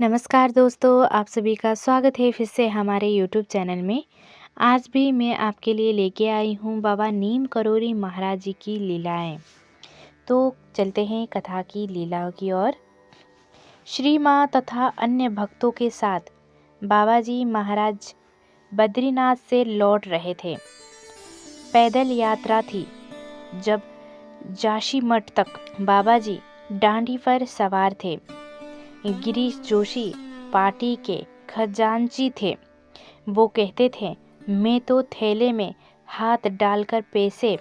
नमस्कार दोस्तों, आप सभी का स्वागत है फिर से हमारे यूट्यूब चैनल में। आज भी मैं आपके लिए लेके आई हूँ बाबा नीम करोली महाराज जी की लीलाएं। तो चलते हैं कथा की लीलाओं की ओर। श्री माँ तथा अन्य भक्तों के साथ बाबा जी महाराज बद्रीनाथ से लौट रहे थे। पैदल यात्रा थी। जब जाशीमठ तक बाबा जी डांडी पर सवार थे। गिरीश जोशी पार्टी के खजांची थे। वो कहते थे, मैं तो थैले में हाथ डालकर पैसे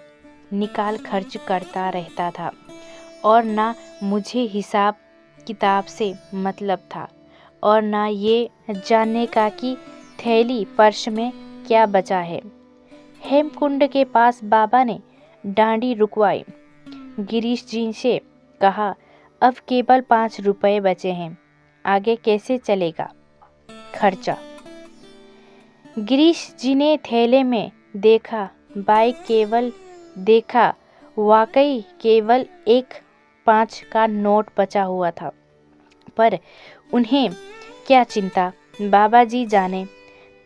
निकाल खर्च करता रहता था और ना मुझे हिसाब किताब से मतलब था और ना ये जानने का कि थैली पर्स में क्या बचा है। हेमकुंड के पास बाबा ने डांडी रुकवाई। गिरीश जी से कहा, अब केवल 5 रुपए बचे हैं, आगे कैसे चलेगा खर्चा। गिरीश जी ने थैले में देखा, बाइक केवल देखा, वाकई केवल एक 5 का नोट बचा हुआ था। पर उन्हें क्या चिंता, बाबा जी जाने।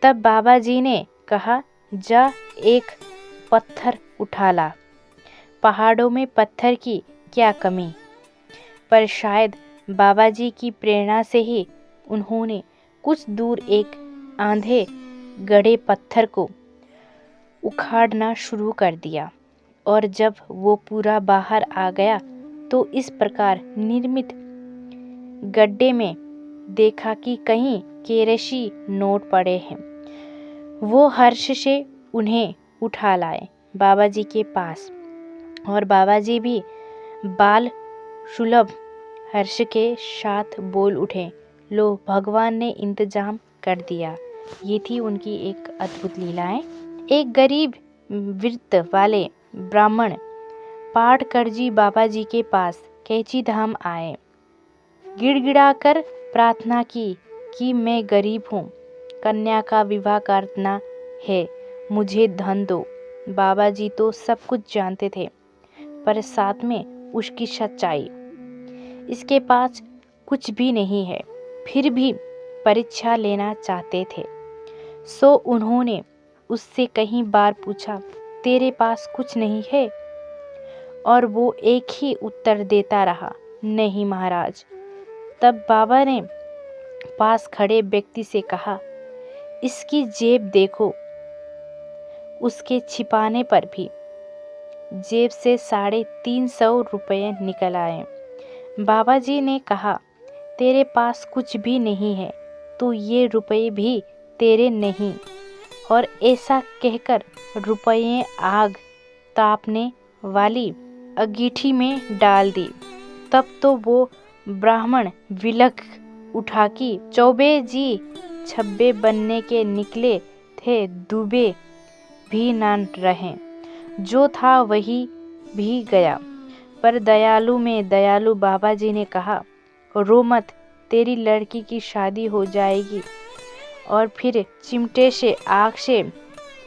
तब बाबा जी ने कहा, जा एक पत्थर उठा ला। पहाड़ों में पत्थर की क्या कमी। पर शायद बाबा जी की प्रेरणा से ही उन्होंने कुछ दूर एक आंधे गड़े पत्थर को उखाड़ना शुरू कर दिया और जब वो पूरा बाहर आ गया तो इस प्रकार निर्मित गड्ढे में देखा कि कहीं केरशी नोट पड़े हैं। वो हर्ष से उन्हें उठा लाए बाबा जी के पास और बाबा जी भी बाल सुलभ हर्ष के साथ बोल उठे, लो भगवान ने इंतजाम कर दिया। ये थी उनकी एक अद्भुत लीलाएं। एक गरीब वृत्त वाले ब्राह्मण पाटकर जी बाबा जी के पास कैची धाम आए। गिड़गिड़ाकर प्रार्थना की कि मैं गरीब हूँ, कन्या का विवाह करना है, मुझे धन दो। बाबा जी तो सब कुछ जानते थे, पर साथ में उसकी सच्चाई। इसके पास कुछ भी नहीं है, फिर भी परीक्षा लेना चाहते थे। सो उन्होंने उससे कई बार पूछा, तेरे पास कुछ नहीं है? और वो एक ही उत्तर देता रहा, नहीं महाराज। तब बाबा ने पास खड़े व्यक्ति से कहा, इसकी जेब देखो। उसके छिपाने पर भी जेब से 350 रुपये निकल आए। बाबा जी ने कहा, तेरे पास कुछ भी नहीं है तो ये रुपये भी तेरे नहीं। और ऐसा कहकर रुपये आग तापने वाली अंगीठी में डाल दी। तब तो वो ब्राह्मण विलख उठा कि चौबे जी छब्बे बनने के निकले थे, डूबे भी ना रहे। जो था वही भी गया। पर दयालु में दयालु बाबा जी ने कहा, रो मत, तेरी लड़की की शादी हो जाएगी। और फिर चिमटे से आँख से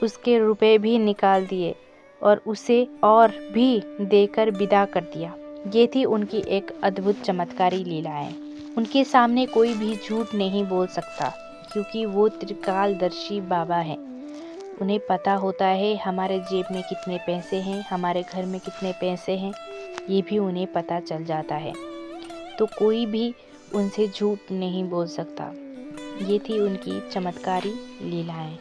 उसके रुपए भी निकाल दिए और उसे और भी देकर विदा कर दिया। ये थी उनकी एक अद्भुत चमत्कारी लीलाएं। उनके सामने कोई भी झूठ नहीं बोल सकता, क्योंकि वो त्रिकालदर्शी बाबा हैं। उन्हें पता होता है हमारे जेब में कितने पैसे हैं, हमारे घर में कितने पैसे हैं, ये भी उन्हें पता चल जाता है। तो कोई भी उनसे झूठ नहीं बोल सकता। ये थी उनकी चमत्कारी लीलाएं।